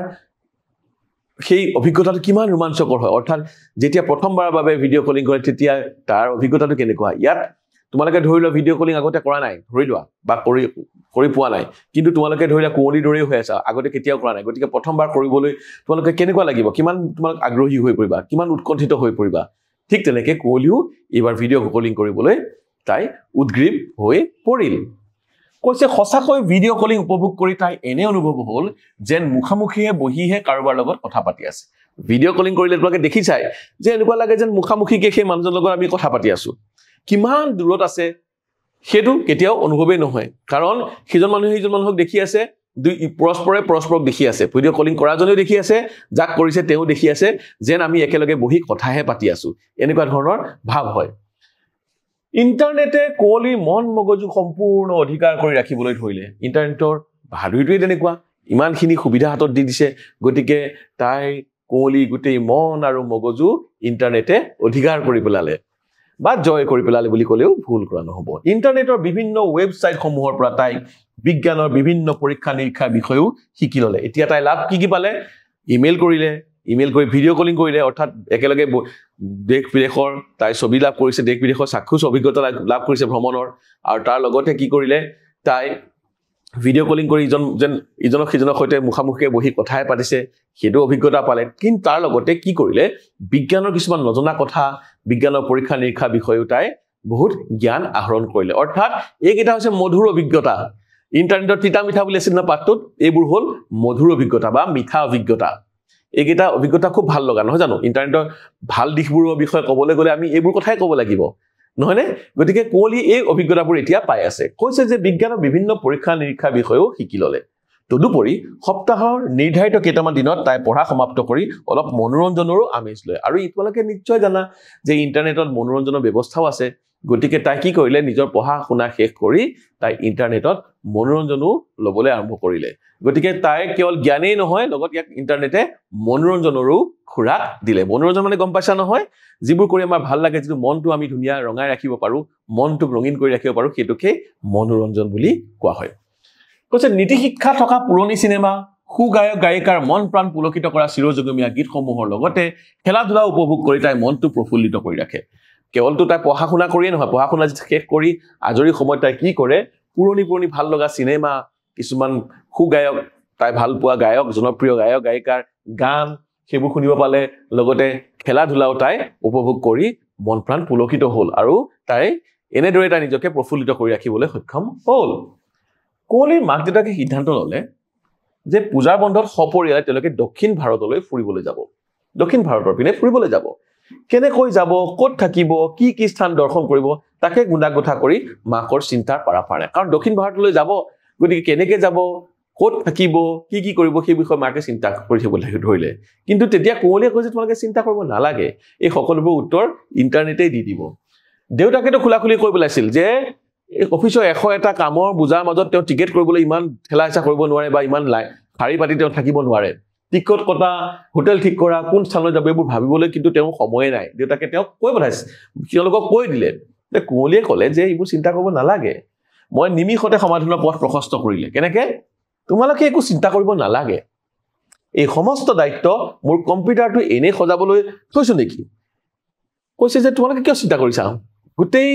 সেই অভিজ্ঞতাটো কিমান ৰোমাঞ্চকৰ হয় অৰ্থাৎ যেতিয়া প্ৰথমবাৰৰ বাবে ভিডিঅ' কলিং কৰে তেতিয়া তাৰ অভিজ্ঞতাটো কেনেকুৱা ইয়াত তোমালোকে ধৰি লোৱা ভিডিঅ' কলিং আগতে কৰা নাই ধৰি লোৱা বা কৰি পোৱা নাই কিন্তু তোমালোকে ধৰি লোৱা কোহলিৰ দৰেই হৈ আছা আগতে কেতিয়াও কৰা নাই গতিকে প্ৰথমবাৰ কৰিবলৈ তোমালোকে কেনেকুৱা লাগিব কিমান তোমালোক আগ্ৰহী হৈ পৰিবা কিমান উৎকণ্ঠিত হৈ পৰিবা ঠিক তেনেকে কোহলিও এইবাৰ ভিডিঅ' কলিং কৰিবলৈ তাই উদ্গ্ৰীৱ হৈ পৰিল কৈছে সঁচাকৈ ভিডিঅ' কলিং উপভোগ কৰি তাই এনে অনুভৱ হ'ল যেন মুখামুখিহে বহিহে কাৰোবাৰ লগত কথা পাতি আছে ভিডিঅ' কলিং কৰিলে তোমালোকে দেখিছাই যে এনেকুৱা লাগে যেন মুখামুখিকে সেই মানুহজনৰ লগত আমি কথা পাতি আছো কিমান দূৰত আছে সেইটো কেতিয়াও অনুভৱেই নহয় কাৰণ সিজন মানুহে সিজন মানুহক দেখি আছে দুই পৰস্পৰক দেখি আছে ভিডিঅ' কলিং কৰাজনেও দেখি আছে যাক কৰিছে তেওঁ দেখি আছে যেন আমি একেলগে বহি কথাহে পাতি আছো এনেকুৱা ধৰণৰ ভাৱ হয় ইন্টাৰনেটে কোহলি মন মগজু সম্পূৰ্ণ অধিকাৰ কৰি ৰাখিবলৈ ধৰিলে ইন্টাৰনেটৰ ভালুইটোৱে তেনেকুৱা ইমানখিনি সুবিধা হাতত দি দিছে গতিকে তাই কোহলি গোটেই মন আৰু মগজু ইন্টাৰনেটে অধিকাৰ কৰি পেলালে বা জয় কৰি পেলালে বুলি ক'লেও ভুল কৰা নহ'ব ইন্টাৰনেটৰ বিভিন্ন ৱেবছাইটসমূহৰ পৰা তাই বিজ্ঞানৰ বিভিন্ন পৰীক্ষা নিৰীক্ষাৰ বিষয়েও শিকি ল'লে এতিয়া তাই লাভ কি পালে ইমেইল কৰি ভিডিঅ' কলিং কৰিলে অৰ্থাৎ একেলগে দেশ বিদেশৰ তাই ছবি লাভ কৰিছে দেশ বিদেশৰ চাক্ষুষ অভিজ্ঞতা লাভ কৰিছে ভ্ৰমণৰ আৰু তাৰ লগতে কি কৰিলে তাই ভিডিঅ' কলিং কৰি ইজনক সিজনৰ সৈতে মুখামুখিকে বহি কথাই পাতিছে সেইটো অভিজ্ঞতা পালে কিন্তু তাৰ লগতে কি কৰিলে বিজ্ঞানৰ কিছুমান নজনা কথা বিজ্ঞানৰ পৰীক্ষা নিৰীক্ষা বিষয়েও তাই বহুত জ্ঞান আহৰণ কৰিলে অৰ্থাৎ এইকেইটা হৈছে মধুৰ অভিজ্ঞতা ইন্টাৰনেটৰ তিতা মিঠা বুলি আছিল না পাঠটোত এইবোৰ হ'ল মধুৰ অভিজ্ঞতা বা মিঠা অভিজ্ঞতা এইকেইটা অভিজ্ঞতা খুব ভাল লগা নহয় জানো ইন্টাৰনেটৰ ভাল দিশবোৰৰ বিষয়ে ক'বলৈ গ'লে আমি এইবোৰ কথাই ক'ব লাগিব নহয়নে গতিকে কোহলি এই অভিজ্ঞতাবোৰ এতিয়া পাই আছে কৈছে যে বিজ্ঞানৰ বিভিন্ন পৰীক্ষা নিৰীক্ষাৰ বিষয়েও শিকি ল'লে তদুপৰি সপ্তাহৰ নিৰ্ধাৰিত কেইটামান দিনত তাই পঢ়া সমাপ্ত কৰি অলপ মনোৰঞ্জনৰো আমেজ লয় আৰু তোমালোকে নিশ্চয় জানা যে ইন্টাৰনেটত মনোৰঞ্জনৰ ব্যৱস্থাও আছে গতিকে তাই কি কৰিলে নিজৰ পঢ়া শুনা শেষ কৰি তাই ইন্টাৰনেটত মনোৰঞ্জনো ল'বলৈ আৰম্ভ কৰিলে গতিকে তাই কেৱল জ্ঞানেই নহয় লগত ইয়াক ইন্টাৰনেটে মনোৰঞ্জনৰো খুৰাক দিলে মনোৰঞ্জন মানে গম পাইছা নহয় যিবোৰ কৰি আমাৰ ভাল লাগে যিটো মনটো আমি ধুনীয়া ৰঙাই ৰাখিব পাৰো মনটোক ৰঙীন কৰি ৰাখিব পাৰো সেইটোকে মনোৰঞ্জন বুলি কোৱা হয় কৈছে নীতি শিক্ষা থকা পুৰণি চিনেমা সুগায়ক গায়িকাৰ মন প্ৰাণ পুলকিত কৰা চিৰযুগমীয়া গীতসমূহৰ লগতে খেলা ধূলা উপভোগ কৰি তাই মনটো প্ৰফুল্লিত কৰি ৰাখে কেৱলটো তাই পঢ়া শুনা কৰিয়ে নহয় পঢ়া শুনা শেষ কৰি আজৰি সময়ত তাই কি কৰে পুৰণি ভাল লগা চিনেমা কিছুমান সুগায়ক তাই ভাল পোৱা গায়ক জনপ্ৰিয় গায়ক গায়িকাৰ গান সেইবোৰ শুনিব পালে লগতে খেলা ধূলাও তাই উপভোগ কৰি মন প্ৰাণ পুলকিত হ'ল আৰু তাই এনেদৰে তাই নিজকে প্ৰফুল্লিত কৰি ৰাখিবলৈ সক্ষম হ'ল কোহলিৰ মাক দেউতাকে সিদ্ধান্ত ল'লে যে পূজাৰ বন্ধত সপৰিয়ালে তেওঁলোকে দক্ষিণ ভাৰতলৈ ফুৰিবলৈ যাব দক্ষিণ ভাৰতৰ পিনে ফুৰিবলৈ যাব কেনেকৈ যাব ক'ত থাকিব কি স্থান দৰ্শন কৰিব তাকে গুণাগোঠা কৰি মাকৰ চিন্তাৰ পাৰাপাৰ নাই কাৰণ দক্ষিণ ভাৰতলৈ যাব গতিকে কেনেকৈ যাব ক'ত থাকিব কি কৰিব সেই বিষয়ে মাকে চিন্তা কৰি থাকিবলৈ ধৰিলে কিন্তু তেতিয়া কোহলিয়ে কৈছে তোমালোকে চিন্তা কৰিব নালাগে এই সকলোবোৰ উত্তৰ ইন্টাৰনেটেই দি দিব দেউতাকেতো খোলাখুলি কৈ পেলাইছিল যে এই অফিচৰ 100টা কামৰ বুজাৰ মাজত তেওঁ টিকেট কৰিবলৈ ইমান ঠেলা হেঁচা কৰিব নোৱাৰে বা ইমান শাৰী পাতি তেওঁ থাকিব নোৱাৰে টিকট কটা হোটেল ঠিক কৰা কোন স্থানলৈ যাব এইবোৰ ভাবিবলৈ কিন্তু তেওঁ সময় নাই দেউতাকে তেওঁ কৈ পঠাইছে তেওঁলোকক কৈ দিলে যে কুঁৱলীয়ে ক'লে যে এইবোৰ চিন্তা কৰিব নালাগে মই নিমিষতে সমাধানৰ পথ প্ৰশস্ত কৰিলে কেনেকে তোমালোকে একো চিন্তা কৰিব নালাগে এই সমস্ত দায়িত্ব মোৰ কম্পিউটাৰটো এনে সজাবলৈ থৈছো নেকি কৈছে যে তোমালোকে কিয় চিন্তা কৰিছা গোটেই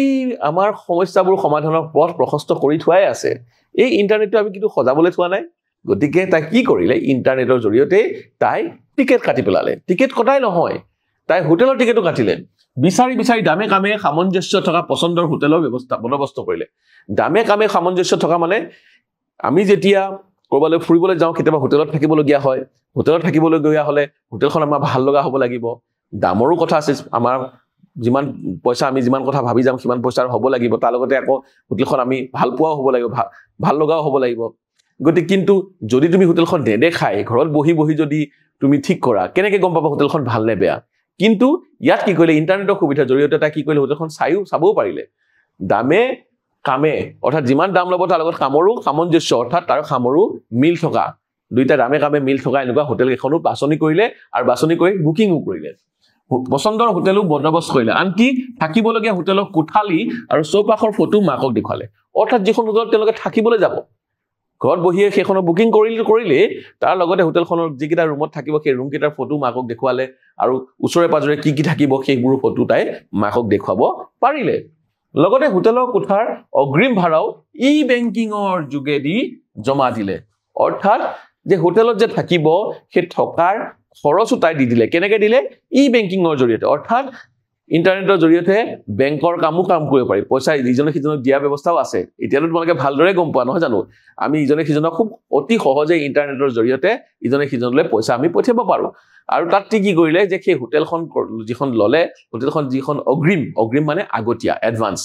আমাৰ সমস্যাবোৰ সমাধানৰ পথ প্ৰশস্ত কৰি থোৱাই আছে এই ইন্টাৰনেটটো আমি কিন্তু সজাবলৈ থোৱা নাই গতিকে তাই কি কৰিলে ইন্টাৰনেটৰ জৰিয়তে তাই টিকেট কাটি পেলালে টিকেট কটাই নহয় তাই হোটেলৰ টিকেটো কাটিলে বিচাৰি বিচাৰি দামে কামে সামঞ্জস্য থকা পছন্দৰ হোটেলৰ ব্যৱস্থা বন্দবস্ত কৰিলে দামে কামে সামঞ্জস্য থকা মানে আমি যেতিয়া কৰবালৈ ফুৰিবলৈ যাওঁ কেতিয়াবা হোটেলত থাকিবলগীয়া হয় হোটেলত থাকিবলগীয়া হলে হোটেলখন আমাৰ ভাল লগা হ'ব লাগিব দামৰো কথা আছে আমাৰ যিমান পইচা আমি যিমান কথা ভাবি যাম সিমান পইচাৰ হ'ব লাগিব তাৰ লগতে আকৌ হোটেলখন আমি ভাল পোৱাও হ'ব লাগিব ভাল লগাও হ'ব লাগিব গতি কিন্তু যদি তুমি হোটেলখন নেদেখাই ঘৰত বহি বহি যদি তুমি ঠিক কৰা কেনেকৈ গম পাবা হোটেলখন ভাল নে বেয়া কিন্তু ইয়াত কি কৰিলে ইন্টাৰনেটৰ সুবিধাৰ জৰিয়তে তাই কি কৰিলে হোটেলখন চাবও পাৰিলে দামে কামে অৰ্থাৎ যিমান দাম ল'ব তাৰ লগত কামৰো সামঞ্জস্য অৰ্থাৎ তাৰ কামৰো মিল থকা দুইটা দামে কামে মিল থকা এনেকুৱা হোটেল এখনো বাছনি কৰিলে আৰু বাছনি কৰি বুকিংও কৰিলে পছন্দৰ হোটেলো বন্দবস্ত কৰিলে আনকি থাকিবলগীয়া হোটেলৰ কোঠালি আৰু চৌপাশৰ ফটো মাকক দেখুৱালে অৰ্থাৎ যিখন হোটেলত তেওঁলোকে থাকিবলৈ যাব ঘৰত বহিয়ে সেইখনৰ বুকিং কৰিলে তাৰ লগতে হোটেলখনৰ যিকেইটা ৰুমত থাকিব সেই ৰুম কেইটাৰ ফটো মাকক দেখুৱালে আৰু ওচৰে পাজৰে কি কি থাকিব সেইবোৰ ফটো তাই মাকক দেখুৱাব পাৰিলে লগতে হোটেলৰ কোঠাৰ অগ্ৰিম ভাড়াও ই বেংকিংৰ যোগেদি জমা দিলে অৰ্থাৎ যে হোটেলত যে থাকিব সেই থকাৰ খৰচো তাই দি দিলে কেনেকৈ দিলে ই বেংকিংৰ জৰিয়তে অৰ্থাৎ ইন্টাৰনেটৰ জৰিয়তে বেংকৰ কাম কৰিব পাৰি পইচা ইজনে সিজনক দিয়া ব্যৱস্থাও আছে এতিয়াতো তোমালোকে ভালদৰে গম পোৱা নহয় জানো আমি ইজনে সিজনক খুব অতি সহজে ইন্টাৰনেটৰ জৰিয়তে ইজনে সিজনলৈ পইচা আমি পঠিয়াব পাৰো আৰু তাত কি কৰিলে যে সেই হোটেলখন যিখন ললে হোটেলখন যিখন অগ্ৰিম মানে আগতীয়া এডভান্স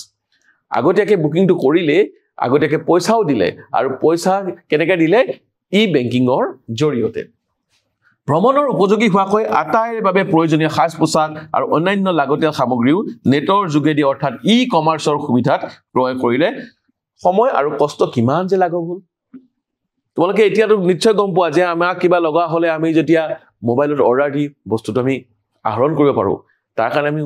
আগতীয়াকৈ বুকিংটো কৰিলে আগতীয়াকৈ পইচাও দিলে আৰু পইচা কেনেকৈ দিলে ই বেংকিংৰ জৰিয়তে ভ্ৰমণৰ উপযোগী হোৱাকৈ আটাইৰ বাবে প্ৰয়োজনীয় সাজ পোছাক আৰু অন্যান্য লাগতিয়াল সামগ্ৰীও নেটৰ যোগেদি অৰ্থাৎ ই কমাৰ্চৰ সুবিধাত প্ৰয়োগ কৰিলে সময় আৰু কষ্ট কিমান যে লাঘৱ হ'ল তোমালোকে এতিয়াতো নিশ্চয় গম পোৱা যে আমাক কিবা লগা হ'লে আমি যেতিয়া মোবাইলত অৰ্ডাৰ দি বস্তুটো আমি আহৰণ কৰিব পাৰোঁ তাৰ কাৰণে আমি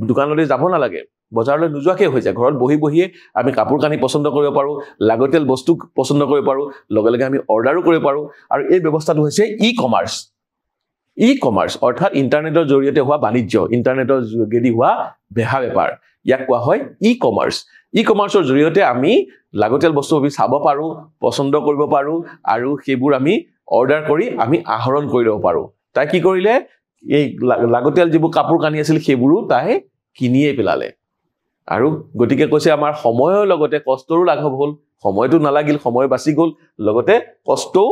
দোকানলৈ যাব নালাগে বজাৰলৈ নোযোৱাকৈ হৈ যায় ঘৰত বহি বহিয়ে আমি কাপোৰ কানি পচন্দ কৰিব পাৰোঁ লাগতিয়াল বস্তু পচন্দ কৰিব পাৰোঁ লগে লগে আমি অৰ্ডাৰো কৰিব পাৰোঁ আৰু এই ব্যৱস্থাটো হৈছে ই কমাৰ্চ অৰ্থাৎ ইন্টাৰনেটৰ জৰিয়তে হোৱা বাণিজ্য ইন্টাৰনেটৰ যোগেদি হোৱা বেহা বেপাৰ ইয়াক কোৱা হয় ই কমাৰ্চৰ জৰিয়তে আমি লাগতিয়াল বস্তু আমি চাব পাৰোঁ পচন্দ কৰিব পাৰোঁ আৰু সেইবোৰ আমি অৰ্ডাৰ কৰি আমি আহৰণ কৰি ল'ব পাৰোঁ তাই কি কৰিলে এই লাগতিয়াল যিবোৰ কাপোৰ কানি আছিল সেইবোৰো তাই কিনিয়ে পেলালে আৰু গতিকে কৈছে আমাৰ সময়ৰ লগতে কষ্টৰো লাঘৱ হ'ল সময়টো নালাগিল সময় বাচি গ'ল লগতে কষ্টও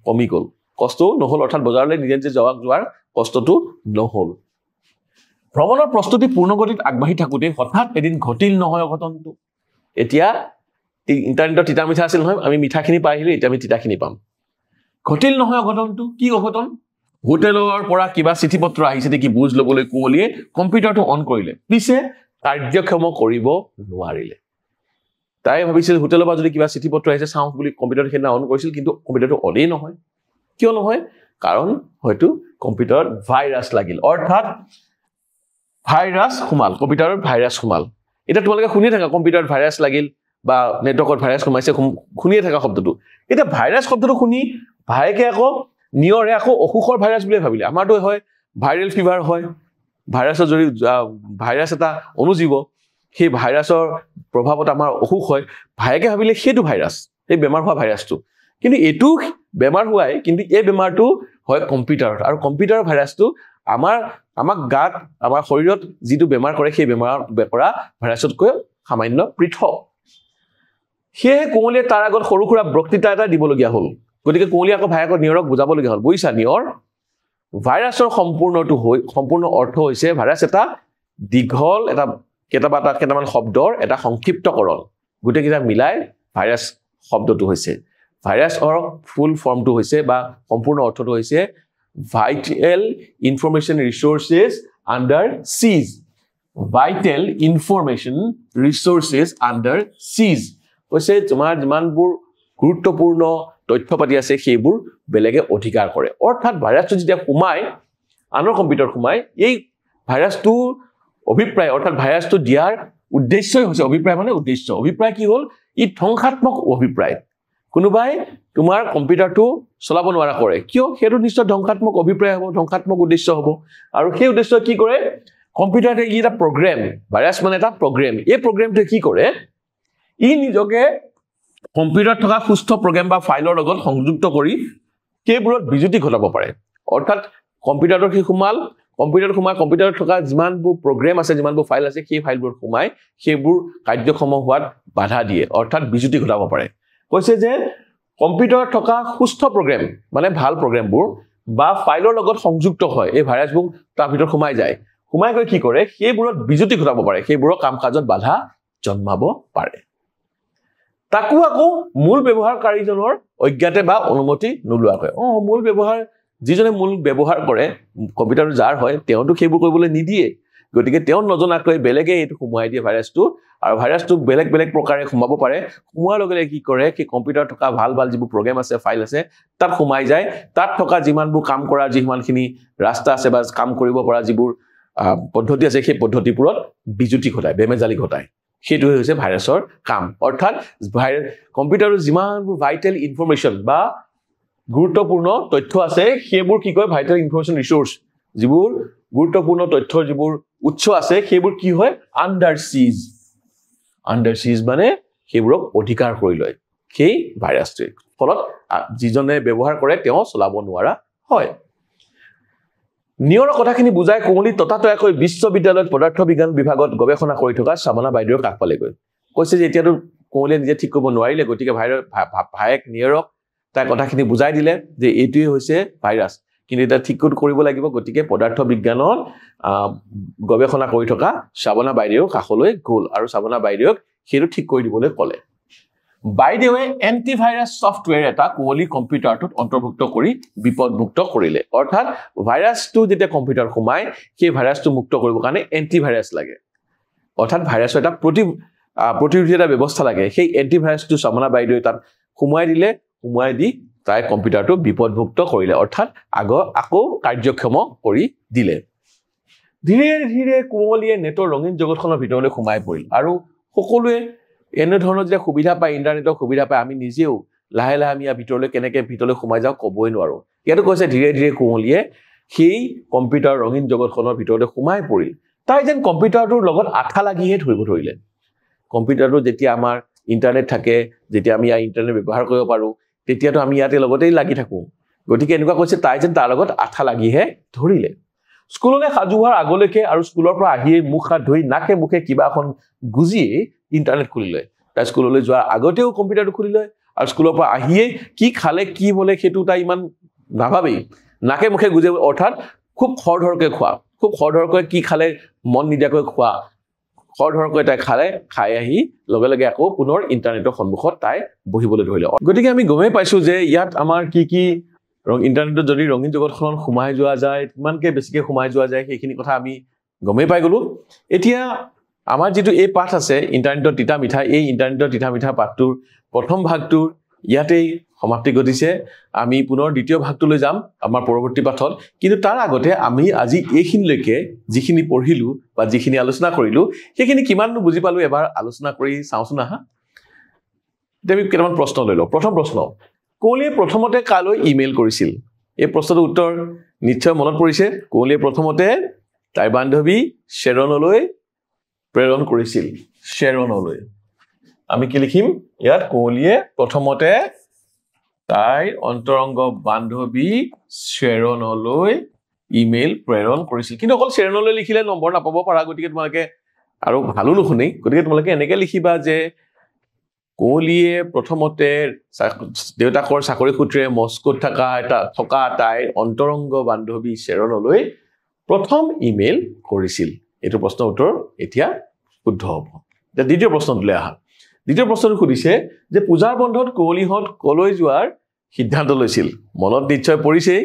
কমি গ'ল কষ্টও নহ'ল অৰ্থাৎ বজাৰলৈ নিজে নিজে যোৱাৰ কষ্টটো নহ'ল ভ্ৰমণৰ প্ৰস্তুতি পূৰ্ণগতিত আগবাঢ়ি থাকোঁতে হঠাৎ এদিন ঘটিল নহয় অঘটনটো এতিয়া ইণ্টাৰনেটৰ তিতা মিঠা আছিল নহয় আমি মিঠাখিনি পাই আহিলে এতিয়া আমি তিতাখিনি পাম ঘটিল নহয় অঘটনটো কি অঘটন হোটেলৰ পৰা কিবা চিঠি পত্ৰ আহিছে নেকি বুজ ল'বলৈ কুঁৱলীয়ে কম্পিউটাৰটো অন কৰিলে পিছে কাৰ্যক্ষম কৰিব নোৱাৰিলে তাই ভাবিছিল হোটেলৰ পৰা যদি কিবা চিঠি পত্ৰ আহিছে চাওঁ বুলি কম্পিউটাৰটো সেইদিনা অন কৰিছিল কিন্তু কম্পিউটাৰটো অনেই নহয় কিয় নহয় কাৰণ হয়তো কম্পিউটাৰত ভাইৰাছ লাগিল অৰ্থাৎ ভাইৰাছ সোমাল কম্পিউটাৰত ভাইৰাছ সোমাল এটা তোমালোকে শুনিয়ে থাকা কম্পিউটাৰত ভাইৰাছ লাগিল বা নেটৱৰ্কত ভাইৰাছ সোমাইছে শুনিয়ে থাকা শব্দটো এটা ভাইৰাছ শব্দটো শুনি ভাইকে আকৌ নিয়ৰে আকৌ অসুখৰ ভাইৰাছ বুলি ভাবিলে আমাৰটো হয় ভাইৰেল ফিভাৰ হয় ভাইৰাছৰ জৰি ভাইৰাছ এটা অনুজীৱ সেই ভাইৰাছৰ প্ৰভাৱত আমাৰ অসুখ হয় ভাইকে ভাবিলে সেইটো ভাইৰাছ এই বেমাৰ হোৱা ভাইৰাছটো কিন্তু এইটো বেমাৰ হোৱাই কিন্তু এই বেমাৰটো হয় কম্পিউটাৰত আৰু কম্পিউটাৰৰ ভাইৰাছটো আমাক গাত আমাৰ শৰীৰত যিটো বেমাৰ কৰে সেই বেমাৰ কৰা ভাইৰাছতকৈ সামান্য পৃথক সেয়ে কুঁৱলীয়ে তাৰ আগত সৰু সুৰা বক্তৃতা এটা দিবলগীয়া হ'ল গতিকে কুঁৱলীয়ে আকৌ ভাইয়েকৰ নিয়ৰক বুজাবলগীয়া হ'ল বুজিছা নিয়ৰ ভাইৰাছৰ সম্পূৰ্ণ অৰ্থ হৈছে ভাইৰাছ এটা দীঘল এটা কেইটামান শব্দৰ এটা সংক্ষিপ্তকৰণ গোটেইকেইটা মিলাই ভাইৰাছ শব্দটো হৈছে ভাইৰাছৰ ফুল ফৰ্মটো হৈছে বা সম্পূৰ্ণ অৰ্থটো হৈছে ভাইটেল ইনফৰমেশ্যন ৰিচোৰ্চেছ আণ্ডাৰ চিজ vital information resources under siege কৈছে তোমাৰ যিমানবোৰ গুৰুত্বপূৰ্ণ তথ্য পাতি আছে সেইবোৰ বেলেগে অধিকাৰ কৰে অৰ্থাৎ ভাইৰাছটো যেতিয়া সোমায় আনৰ কম্পিউটাৰ সোমায় এই ভাইৰাছটো অভিপ্ৰায় অৰ্থাৎ ভাইৰাছটো দিয়াৰ উদ্দেশ্যই হৈছে অভিপ্ৰায় মানে উদ্দেশ্য অভিপ্ৰায় কি হ'ল ই ধ্বংসাত্মক অভিপ্ৰায় কোনোবাই তোমাৰ কম্পিউটাৰটো চলাব নোৱাৰা কৰে কিয় সেইটো নিশ্চয় ধ্বংসাত্মক অভিপ্ৰায় হ'ব ধ্বংসাত্মক উদ্দেশ্য হ'ব আৰু সেই উদ্দেশ্য কি কৰে কম্পিউটাৰতে ই এটা প্ৰগ্ৰাম ভাইৰাছ মানে এটা প্ৰগ্ৰাম এই প্ৰগ্ৰামটো কি কৰে ই নিজকে কম্পিউটাৰত থকা সুস্থ প্ৰগ্ৰাম বা ফাইলৰ লগত সংযুক্ত কৰি কেইবোৰত বিজুতি ঘটাব পাৰে অৰ্থাৎ কম্পিউটাৰত কি সোমাল কম্পিউটাৰত থকা যিমানবোৰ প্ৰগ্ৰাম আছে যিমানবোৰ ফাইল আছে সেই ফাইলবোৰ সোমাই সেইবোৰ কাৰ্যক্ষম হোৱাত বাধা দিয়ে অৰ্থাৎ বিজুতি ঘটাব পাৰে কৈছে যে কম্পিউটাৰত থকা সুস্থ প্ৰগ্ৰাম মানে ভাল প্ৰগ্ৰামবোৰ বা ফাইলৰ লগত সংযুক্ত হয় এই ভাইৰাছবোৰ তাৰ ভিতৰত সোমাই যায় সোমাই গৈ কি কৰে সেইবোৰত বিজুতি ঘটাব পাৰে সেইবোৰৰ কাম কাজত বাধা জন্মাব পাৰে তাকো আকৌ মূল ব্যৱহাৰকাৰীজনৰ অজ্ঞাতে বা অনুমতি নোলোৱাকৈ মূল ব্যৱহাৰ যিজনে মূল ব্যৱহাৰ কৰে কম্পিউটাৰ যাৰ হয় তেওঁটো সেইবোৰ কৰিবলৈ নিদিয়ে গতিকে তেওঁ নজনাকৈ বেলেগে এইটো সোমাই দিয়ে ভাইৰাছটো আৰু ভাইৰাছটো বেলেগ বেলেগ প্ৰকাৰে সোমাব পাৰে সোমোৱাৰ লগে লগে কি কৰে কি কম্পিউটাৰত থকা ভাল ভাল যিবোৰ প্ৰগ্ৰাম আছে ফাইল আছে তাত সোমাই যায় তাত থকা যিমানবোৰ কাম কৰা যিমানখিনি ৰাস্তা আছে বা কাম কৰিব পৰা যিবোৰ পদ্ধতি আছে সেই পদ্ধতিবোৰত বিজুতি ঘটায় বেমেজালি ঘটায় সেইটো হৈছে ভাইৰাছৰ কাম অৰ্থাৎ কম্পিউটাৰৰ যিমানবোৰ ভাইটেল ইনফৰমেশ্যন বা গুৰুত্বপূৰ্ণ তথ্য আছে সেইবোৰ কি কয় ভাইটেল ইনফৰমেশ্যন ৰিসোৰ্স যিবোৰ গুৰুত্বপূৰ্ণ তথ্যৰ যিবোৰ উৎস আছে সেইবোৰ কি হয় আন্ডাৰ সিজ মানে সেইবোৰক অধিকাৰ কৰি লয় সেই ভাইৰাছটোৱে ফলত যিজনে ব্যৱহাৰ কৰে তেওঁ চলাব নোৱাৰা হয় নিয়ৰ কথাখিনি বুজাই কোমলি ততাতয়াকৈ বিশ্ববিদ্যালয়ত পদাৰ্থ বিজ্ঞান বিভাগত গৱেষণা কৰি থকা সামনা বাইদেউৰ কাষ পালেগৈ কৈছে যে এতিয়াতো কোমলিয়ে নিজে ঠিক কৰিব নোৱাৰিলে গতিকে ভাইক নিয়ৰক তাই কথাখিনি বুজাই দিলে যে এইটোৱে হৈছে ভাইৰাছ কিন্তু এটা ঠিক কৰিব লাগিব গতিকে পদাৰ্থ বিজ্ঞানত গৱেষণা কৰি থকা সামনা বাইদেউৰ কাষলৈ গ'ল আৰু সামনা বাইদেউক সেইটো ঠিক কৰি দিবলৈ ক'লে বাইদেৱে এন্টিভাইৰাছ সফটৱেৰ এটা কোমলি কম্পিউটাৰটোত অন্তৰ্ভুক্ত কৰি বিপদমুক্ত কৰিলে অৰ্থাৎ ভাইৰাছটো যেতিয়া কম্পিউটাৰ সোমায় সেই ভাইৰাছটো মুক্ত কৰিবৰ কাৰণে এন্টিভাইৰাছ লাগে অৰ্থাৎ ভাইৰাছৰ এটা প্ৰতিৰোধী এটা ব্যৱস্থা লাগে সেই এন্টিভাইৰাছটো সামনা বাইদেৱে তাত সোমাই দিলে সোমাই দি তাই কম্পিউটাৰটো বিপদমুক্ত কৰিলে অৰ্থাৎ আকৌ কাৰ্যক্ষম কৰি দিলে ধীৰে ধীৰে কোমলিয়ে নেটৰ ৰঙীন জগতখনৰ ভিতৰলৈ সোমাই পৰিল আৰু সকলোৱে এনে ধৰণৰ যে সুবিধা পায় ইন্টাৰনেটৰ সুবিধা পায় আমি নিজেও লাহে লাহে আমি ভিতৰলৈ কেনেকৈ ভিতৰলৈ সোমাই যাওঁ ক'বই নোৱাৰো ইয়াতো কৈছে ধীৰে ধীৰে কোমলিয়ে সেই কম্পিউটাৰ ৰঙীন জগতখনৰ ভিতৰলৈ সোমাই পৰিল তাই যেন কম্পিউটাৰটোৰ লগত আঠা লাগিহে ধৰিলে কম্পিউটাৰটো যেতিয়া আমাৰ ইন্টাৰনেট থাকে যেতিয়া আমি ইন্টাৰনেট ব্যৱহাৰ কৰিব পাৰো তেতিয়াতো আমি ইয়াতে লগতেই লাগি থাকো গতিকে এনেকুৱা কৈছে তাই যেন তাৰ লগত আঠা লাগিহে ধৰিলে স্কুললৈ সাজু হোৱাৰ আগলৈকে আৰু স্কুলৰ পৰা আহিয়ে মুখ হাত ধুই নাকে মুখে কিবা এখন গুজিয়ে ইন্টাৰনেট খুলি লয় তাই স্কুললৈ যোৱাৰ আগতেও কম্পিউটাৰটো খুলি লয় আৰু স্কুলৰ পৰা আহিয়ে কি খালে কি বলে সেইটো তাই ইমান নাভাবেই নাকে মুখে গুজে অৰ্থাৎ খুব খৰধৰকৈ খোৱা খুব খৰধৰকৈ কি খালে মন নিদিয়াকৈ খোৱা খৰধৰকৈ তাই খাই আহি লগে লগে আকৌ পুনৰ ইন্টাৰনেটৰ সন্মুখত তাই বহিবলৈ ধৰিলে গতিকে আমি গমেই পাইছো যে ইয়াত আমাৰ কি ইন্টাৰনেটত যদি ৰঙীন জগতখনত সোমাই যোৱা যায় কিমানকে বেছিকে সোমাই যোৱা যায় সেইখিনি কথা আমি গমেই পাই গলো এতিয়া আমাৰ যেটো এই পাঠ আছে ইন্টাৰনেটৰ তিতা মিঠা এই ইন্টাৰনেটৰ তিতা মিঠা পাঠটোৰ প্ৰথম ভাগটোৰ ইয়াতেই সমাপ্তি ঘটিছে আমি পুনৰ দ্বিতীয় ভাগটোলৈ যাম আমাৰ পৰৱৰ্তী পাঠত কিন্তু তাৰ আগতে আমি আজি এইখিনিলৈকে যিখিনি পঢ়িলো বা যিখিনি আলোচনা কৰিলো সেইখিনি কিমান বুজি পালো এবাৰ আলোচনা কৰি চাওঁচোন আহা আমি কেইটামান প্ৰশ্ন লৈ লওঁ প্ৰথম প্ৰশ্ন কোমলিয়ে প্ৰথমতে কালৈ ইমেইল কৰিছিল এই প্ৰশ্নটোৰ উত্তৰ নিশ্চয় মনত পৰিছে কোমলিয়ে প্ৰথমতে তাইৰ বান্ধৱী শ্বেৰণলৈ প্ৰেৰণ কৰিছিল শ্বেৰণলৈ আমি কি লিখিম ইয়াত কোমলিয়ে প্ৰথমতে তাইৰ অন্তৰংগ বান্ধৱী শ্বেৰণলৈ ইমেইল প্ৰেৰণ কৰিছিল কিন্তু অকল শ্বেৰণলৈ লিখিলে নম্বৰ নাপাব পাৰা গতিকে তোমালোকে আৰু ভালো নুশুনি গতিকে তোমালোকে এনেকৈ লিখিবা যে কোমলিয়ে প্ৰথমতে দেউতাকৰ চাকৰি সূত্ৰে মস্কোত থকা তাইৰ অন্তৰংগ বান্ধৱী শ্বেৰণলৈ প্ৰথম ইমেইল কৰিছিল এইটো প্ৰশ্নৰ উত্তৰ এতিয়া শুদ্ধ হ'ব এতিয়া দ্বিতীয় প্ৰশ্নটোলৈ আহা দ্বিতীয় প্ৰশ্নটো সুধিছে যে পূজাৰ বন্ধত কোমলিহঁত কলৈ যোৱাৰ সিদ্ধান্ত লৈছিল মনত নিশ্চয় পৰিছে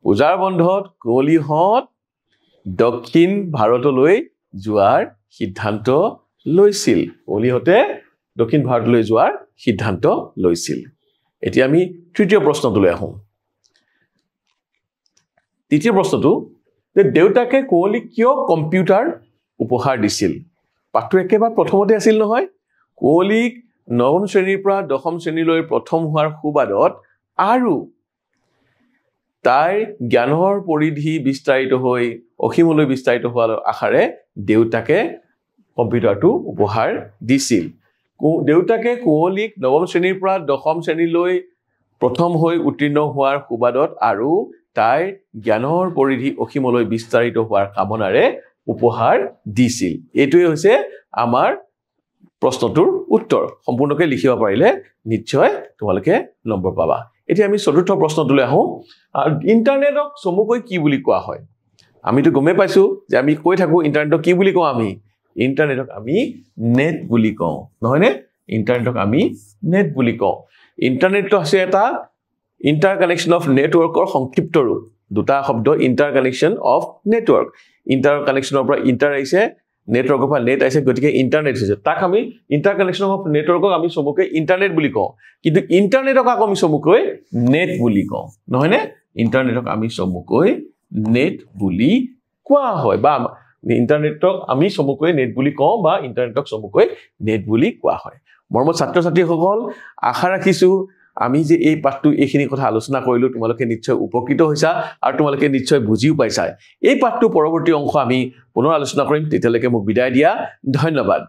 পূজাৰ বন্ধত কোমলিহঁত দক্ষিণ ভাৰতলৈ যোৱাৰ সিদ্ধান্ত লৈছিল কোহলিহঁতে দক্ষিণ ভাৰতলৈ যোৱাৰ সিদ্ধান্ত লৈছিল এতিয়া আমি তৃতীয় প্ৰশ্নটোলৈ আহোঁ তৃতীয় প্ৰশ্নটো যে দেউতাকে কোহলিক কিয় কম্পিউটাৰ উপহাৰ দিছিল পাঠটো একেবাৰে প্ৰথমতে আছিল নহয় কোহলিক নৱম শ্ৰেণীৰ পৰা দশম শ্ৰেণীলৈ প্ৰথম হোৱাৰ সুবাদত আৰু তাইৰ জ্ঞানৰ পৰিধি বিস্তাৰিত হৈ অসীমলৈ বিস্তাৰিত হোৱাৰ আশাৰে দেউতাকে কম্পিউটাৰটো উপহাৰ দিছিল দেউতাকে কোহলিক নৱম শ্ৰেণীৰ পৰা দশম শ্ৰেণীলৈ প্ৰথম হৈ উত্তীৰ্ণ হোৱাৰ সুবাদত আৰু তাইৰ জ্ঞানৰ পৰিধি অসীমলৈ বিস্তাৰিত হোৱাৰ কামনাৰে উপহাৰ দিছিল এইটোৱে হৈছে আমাৰ প্ৰশ্নটোৰ উত্তৰ সম্পূৰ্ণকৈ লিখিব পাৰিলে নিশ্চয় তোমালোকে নম্বৰ পাবা এতিয়া আমি চতুৰ্থ প্ৰশ্নটোলৈ আহোঁ ইন্টাৰনেটক চমুকৈ কি বুলি কোৱা হয় আমিতো গমে পাইছো যে আমি কৈ থাকো ইন্টাৰনেটক কি বুলি কওঁ আমি ইন্টাৰনেটক আমি নেট বুলি কওঁ নহয়নে ইন্টাৰনেটক আমি নেট বুলি কওঁ ইন্টাৰনেটটো আছে এটা ইণ্টাৰকানেকশ্যন অফ নেটৱৰ্কৰ সংক্ষিপ্ত ৰূপ দুটা শব্দ ইণ্টাৰকানেকশ্যন অফ নেটৱৰ্ক ইণ্টাৰকানেকশ্যনৰ পৰা ইণ্টাৰ আহিছে নেটৱৰ্কৰ পৰা নেট আহিছে গতিকে ইণ্টাৰনেট হৈছে তাক আমি ইণ্টাৰকানেকশ্যন অফ নেটৱৰ্কক আমি চমুকৈ ইণ্টাৰনেট বুলি কওঁ কিন্তু ইণ্টাৰনেটক আকৌ আমি চমুকৈ নেট বুলি কওঁ নহয়নে ইণ্টাৰনেটক আমি চমুকৈ নেট বুলি কোৱা হয় বা ইণ্টাৰনেটক আমি চমুকৈ নেট বুলি কওঁ বা ইণ্টাৰনেটক চমুকৈ নেট বুলি কোৱা হয় মৰমৰ ছাত্ৰ ছাত্ৰীসকল আশা ৰাখিছোঁ আমি যে এই পাঠটো এইখিনি কথা আলোচনা কৰিলো তোমালোকে নিশ্চয় উপকৃত হৈছা আৰু তোমালোকে নিশ্চয় বুজিও পাইছা এই পাঠটো পৰৱৰ্তী অংশ আমি পুনৰ আলোচনা কৰিম তেতিয়ালৈকে মোক বিদায় দিয়া ধন্যবাদ